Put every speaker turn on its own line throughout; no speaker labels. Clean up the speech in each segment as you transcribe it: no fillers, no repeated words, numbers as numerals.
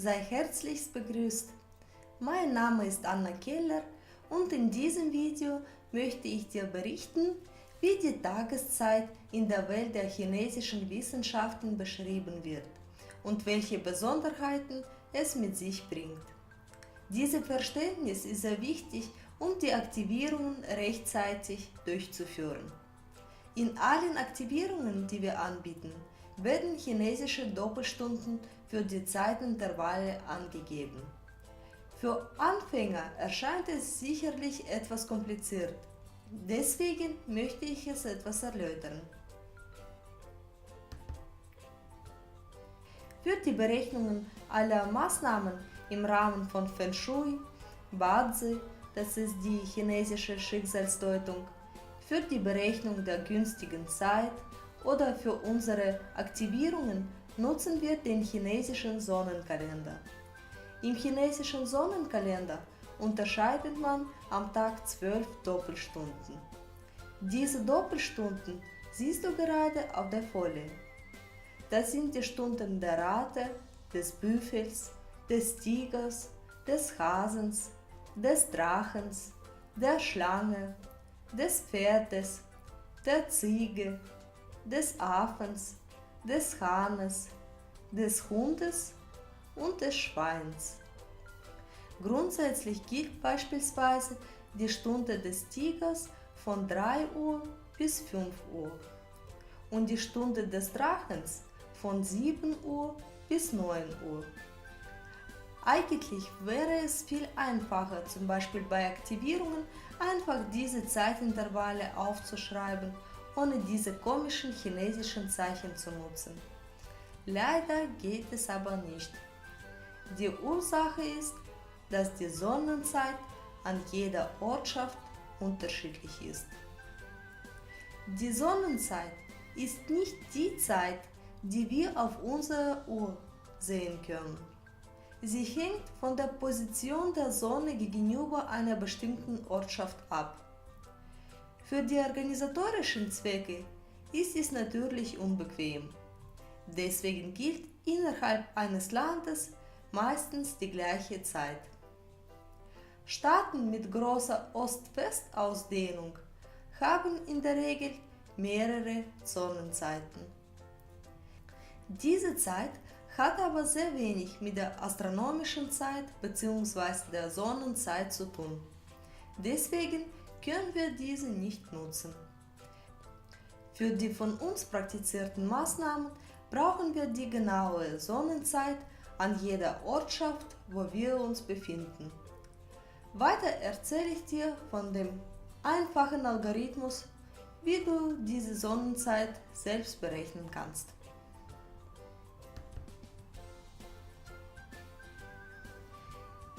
Sei herzlichst begrüßt. Mein Name ist Anna Keller und in diesem Video möchte ich dir berichten, wie die Tageszeit in der Welt der chinesischen Wissenschaften beschrieben wird und welche Besonderheiten es mit sich bringt. Dieses Verständnis ist sehr wichtig, um die Aktivierungen rechtzeitig durchzuführen. In allen Aktivierungen, die wir anbieten, werden chinesische Doppelstunden für die Zeitintervalle angegeben. Für Anfänger erscheint es sicherlich etwas kompliziert, deswegen möchte ich es etwas erläutern. Für die Berechnungen aller Maßnahmen im Rahmen von Feng Shui, Bazi, das ist die chinesische Schicksalsdeutung, für die Berechnung der günstigen Zeit oder für unsere Aktivierungen nutzen wir den chinesischen Sonnenkalender. Im chinesischen Sonnenkalender unterscheidet man am Tag 12 Doppelstunden. Diese Doppelstunden siehst du gerade auf der Folie. Das sind die Stunden der Ratte, des Büffels, des Tigers, des Hasens, des Drachens, der Schlange, des Pferdes, der Ziege, des Affens, des Hahnes, des Hundes und des Schweins. Grundsätzlich gilt beispielsweise die Stunde des Tigers von 3 Uhr bis 5 Uhr und die Stunde des Drachens von 7 Uhr bis 9 Uhr. Eigentlich wäre es viel einfacher, zum Beispiel bei Aktivierungen, einfach diese Zeitintervalle aufzuschreiben, ohne diese komischen chinesischen Zeichen zu nutzen. Leider geht es aber nicht. Die Ursache ist, dass die Sonnenzeit an jeder Ortschaft unterschiedlich ist. Die Sonnenzeit ist nicht die Zeit, die wir auf unserer Uhr sehen können. Sie hängt von der Position der Sonne gegenüber einer bestimmten Ortschaft ab. Für die organisatorischen Zwecke ist es natürlich unbequem. Deswegen gilt innerhalb eines Landes meistens die gleiche Zeit. Staaten mit großer Ost-West-Ausdehnung haben in der Regel mehrere Sonnenzeiten. Diese Zeit hat aber sehr wenig mit der astronomischen Zeit bzw. der Sonnenzeit zu tun. Deswegen können wir diese nicht nutzen. Für die von uns praktizierten Maßnahmen brauchen wir die genaue Sonnenzeit an jeder Ortschaft, wo wir uns befinden. Weiter erzähle ich dir von dem einfachen Algorithmus, wie du diese Sonnenzeit selbst berechnen kannst.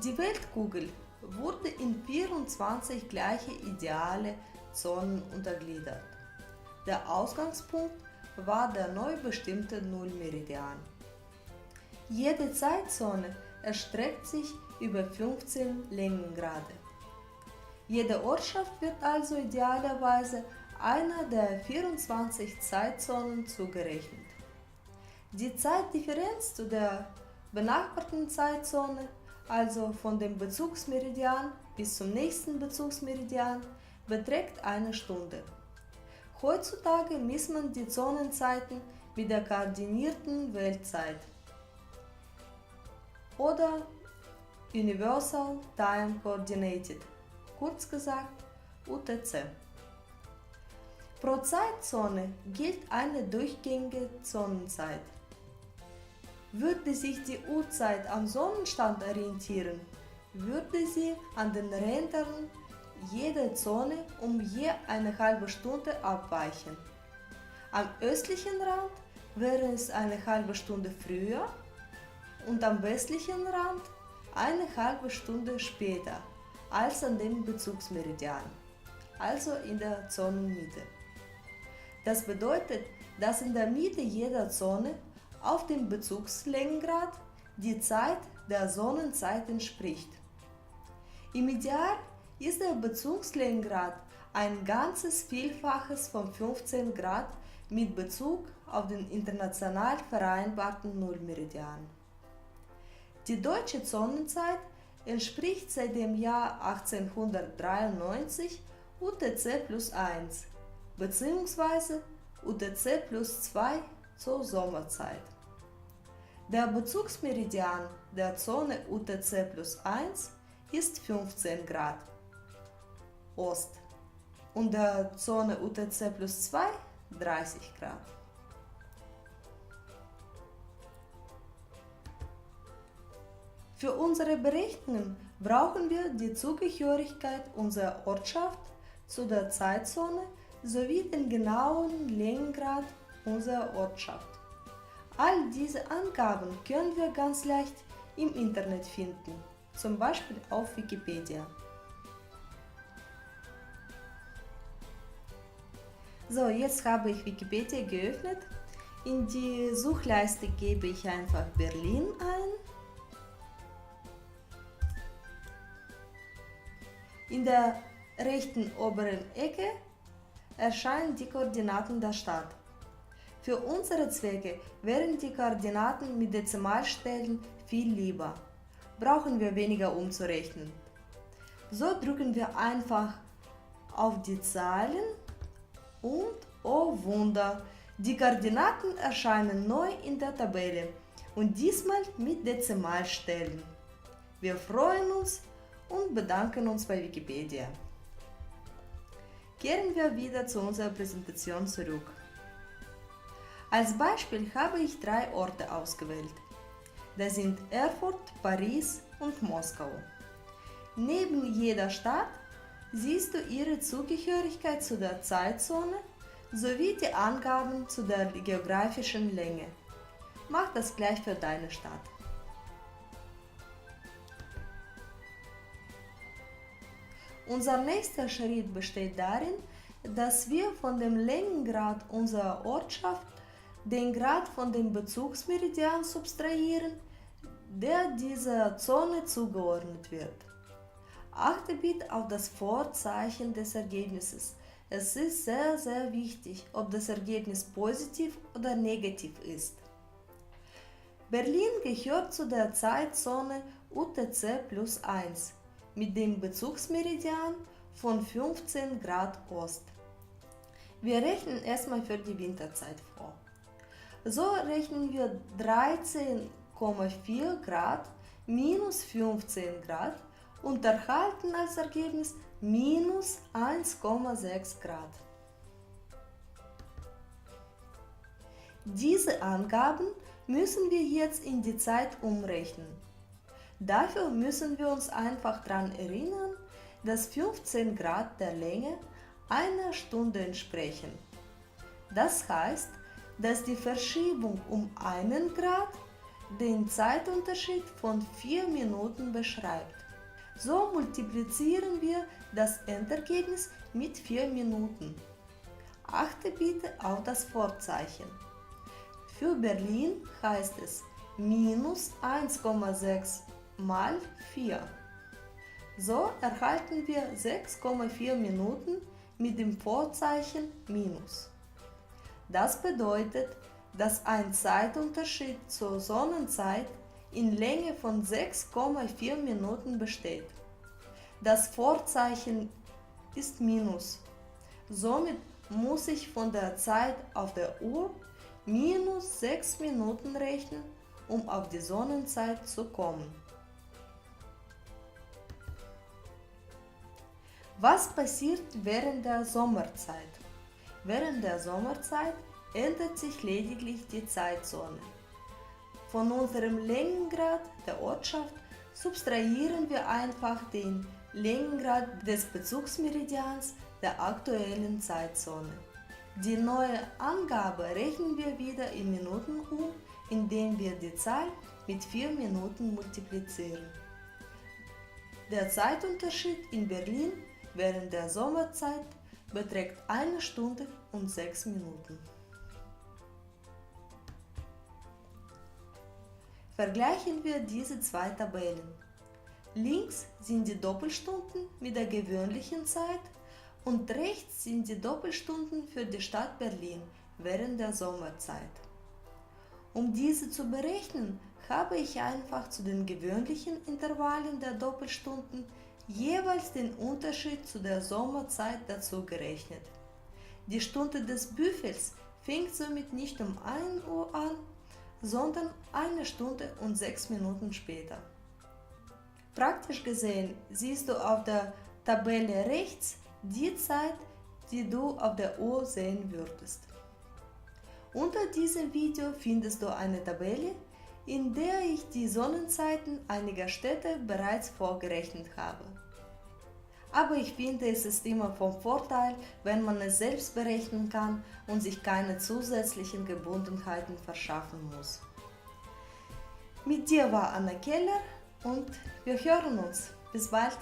Die Weltkugel wurde in 24 gleiche ideale Zonen untergliedert. Der Ausgangspunkt war der neu bestimmte Nullmeridian. Jede Zeitzone erstreckt sich über 15 Längengrade. Jede Ortschaft wird also idealerweise einer der 24 Zeitzonen zugerechnet. Die Zeitdifferenz zu der benachbarten Zeitzone, also von dem Bezugsmeridian bis zum nächsten Bezugsmeridian, beträgt eine Stunde. Heutzutage misst man die Zonenzeiten mit der koordinierten Weltzeit oder Universal Time Coordinated, kurz gesagt UTC. Pro Zeitzone gilt eine durchgängige Zonenzeit. Würde sich die Uhrzeit am Sonnenstand orientieren, würde sie an den Rändern jeder Zone um je eine halbe Stunde abweichen. Am östlichen Rand wäre es eine halbe Stunde früher und am westlichen Rand eine halbe Stunde später als an dem Bezugsmeridian, also in der Zonenmitte. Das bedeutet, dass in der Mitte jeder Zone auf dem Bezugslängengrad die Zeit der Sonnenzeit entspricht. Im Ideal ist der Bezugslängengrad ein ganzes Vielfaches von 15 Grad mit Bezug auf den international vereinbarten Nullmeridian. Die deutsche Zonenzeit entspricht seit dem Jahr 1893 UTC plus 1 bzw. UTC plus 2 zur Sommerzeit. Der Bezugsmeridian der Zone UTC plus 1 ist 15 Grad Ost und der Zone UTC plus 2 30 Grad. Für unsere Berechnungen brauchen wir die Zugehörigkeit unserer Ortschaft zu der Zeitzone sowie den genauen Längengrad unserer Ortschaft. All diese Angaben können wir ganz leicht im Internet finden, zum Beispiel auf Wikipedia. So, jetzt habe ich Wikipedia geöffnet. In die Suchleiste gebe ich einfach Berlin ein. In der rechten oberen Ecke erscheinen die Koordinaten der Stadt. Für unsere Zwecke wären die Koordinaten mit Dezimalstellen viel lieber. Brauchen wir weniger umzurechnen. So drücken wir einfach auf die Zahlen und, oh Wunder, die Koordinaten erscheinen neu in der Tabelle und diesmal mit Dezimalstellen. Wir freuen uns und bedanken uns bei Wikipedia. Kehren wir wieder zu unserer Präsentation zurück. Als Beispiel habe ich 3 Orte ausgewählt. Das sind Erfurt, Paris und Moskau. Neben jeder Stadt siehst du ihre Zugehörigkeit zu der Zeitzone sowie die Angaben zu der geografischen Länge. Mach das gleich für deine Stadt. Unser nächster Schritt besteht darin, dass wir von dem Längengrad unserer Ortschaft den Grad von dem Bezugsmeridian subtrahieren, der dieser Zone zugeordnet wird. Achte bitte auf das Vorzeichen des Ergebnisses. Es ist sehr, sehr wichtig, ob das Ergebnis positiv oder negativ ist. Berlin gehört zu der Zeitzone UTC plus 1 mit dem Bezugsmeridian von 15 Grad Ost. Wir rechnen erstmal für die Winterzeit vor. So rechnen wir 13,4 Grad minus 15 Grad und erhalten als Ergebnis minus 1,6 Grad. Diese Angaben müssen wir jetzt in die Zeit umrechnen. Dafür müssen wir uns einfach daran erinnern, dass 15 Grad der Länge einer Stunde entsprechen. Das heißt, dass die Verschiebung um 1 Grad den Zeitunterschied von 4 Minuten beschreibt. So multiplizieren wir das Endergebnis mit 4 Minuten. Achte bitte auf das Vorzeichen. Für Berlin heißt es minus 1,6 mal 4. So erhalten wir 6,4 Minuten mit dem Vorzeichen minus. Das bedeutet, dass ein Zeitunterschied zur Sonnenzeit in Länge von 6,4 Minuten besteht. Das Vorzeichen ist minus. Somit muss ich von der Zeit auf der Uhr minus 6 Minuten rechnen, um auf die Sonnenzeit zu kommen. Was passiert während der Sommerzeit? Während der Sommerzeit ändert sich lediglich die Zeitzone. Von unserem Längengrad der Ortschaft subtrahieren wir einfach den Längengrad des Bezugsmeridians der aktuellen Zeitzone. Die neue Angabe rechnen wir wieder in Minuten um, indem wir die Zahl mit 4 Minuten multiplizieren. Der Zeitunterschied in Berlin während der Sommerzeit beträgt 1 Stunde und 6 Minuten. Vergleichen wir diese 2 Tabellen. Links sind die Doppelstunden mit der gewöhnlichen Zeit und rechts sind die Doppelstunden für die Stadt Berlin während der Sommerzeit. Um diese zu berechnen, habe ich einfach zu den gewöhnlichen Intervallen der Doppelstunden jeweils den Unterschied zu der Sommerzeit dazu gerechnet. Die Stunde des Büffels fängt somit nicht um 1 Uhr an, sondern 1 Stunde und 6 Minuten später. Praktisch gesehen siehst du auf der Tabelle rechts die Zeit, die du auf der Uhr sehen würdest. Unter diesem Video findest du eine Tabelle, in der ich die Sonnenzeiten einiger Städte bereits vorgerechnet habe. Aber ich finde, es ist immer vom Vorteil, wenn man es selbst berechnen kann und sich keine zusätzlichen Gebundenheiten verschaffen muss. Mit dir war Anna Keller und wir hören uns. Bis bald!